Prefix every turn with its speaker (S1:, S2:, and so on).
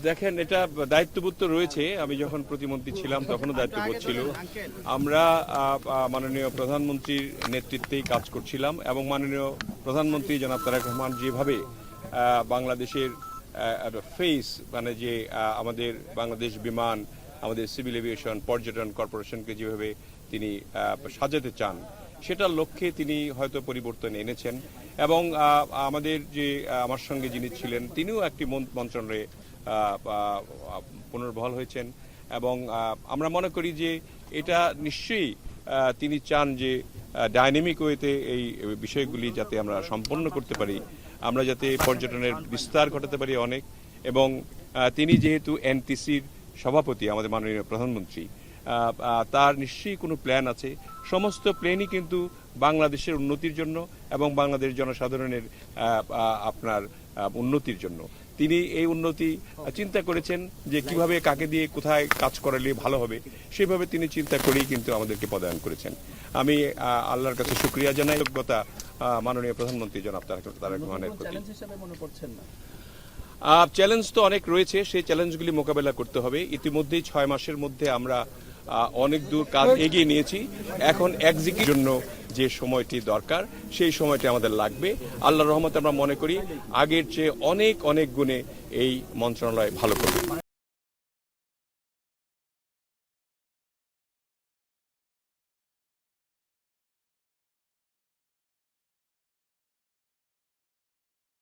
S1: দেখেন, এটা দায়িত্ববোধ তো রয়েছে। আমি যখন প্রতিমন্ত্রী ছিলাম তখনও দায়িত্ববোধ ছিল। আমরা মাননীয় প্রধানমন্ত্রীর নেতৃত্বেই কাজ করছিলাম এবং মাননীয় প্রধানমন্ত্রী জনাব তারেক রহমান যেভাবে বাংলাদেশের ফেস মানে যে আমাদের বাংলাদেশ বিমান, আমাদের সিভিল এভিয়েশন, পর্যটন কর্পোরেশনকে যেভাবে তিনি সাজাতে চান, সেটার লক্ষ্যে তিনি হয়তো পরিবর্তন এনেছেন। এবং আমাদের যে আমার সঙ্গে যিনি ছিলেন তিনিও একটি মন্ত্রণালয়ে পুনর্বহাল হয়েছেন এবং আমরা মনে করি যে এটা নিশ্চয়ই তিনি চান যে ডাইনামিক ওয়েতে এই বিষয়গুলি যাতে আমরা সম্পন্ন করতে পারি, আমরা যাতে পর্যটনের বিস্তার ঘটাতে পারি অনেক। এবং তিনি যেহেতু এনটিসির সভাপতি, আমাদের মাননীয় প্রধানমন্ত্রী, তার নিশ্চয়ই কোনো প্ল্যান আছে। সমস্ত প্ল্যানই কিন্তু বাংলাদেশের উন্নতির জন্য এবং বাংলাদেশ জনসাধারণের আপনার উন্নতির জন্য। তিনি এই উন্নতি চিন্তা করেছেন যে কিভাবে কাকে দিয়ে কোথায় কাজ করালে ভালো হবে, সেভাবে তিনি চিন্তা করেই কিন্তু আমাদেরকে পদায়ন করেছেন। আমি আল্লাহর কাছে শুকরিয়া জানাই যোগ্যতা মাননীয় প্রধানমন্ত্রী জনাব তারেক রহমানের প্রতি। চ্যালেঞ্জ তো অনেক রয়েছে, সেই চ্যালেঞ্জগুলি মোকাবেলা করতে হবে। ইতিমধ্যেই 6 মাসের মধ্যে আমরা অনেক দূর কাজ এগিয়ে নিয়েছি। এখন এক্সিকিউশনের জন্য যে সময়টি দরকার সেই সময়টি আমাদের লাগবে। আল্লাহর রহমতে আমরা মনে করি আগের চেয়ে অনেক অনেক গুণে এই মন্ত্রণালয় ভালো করবে।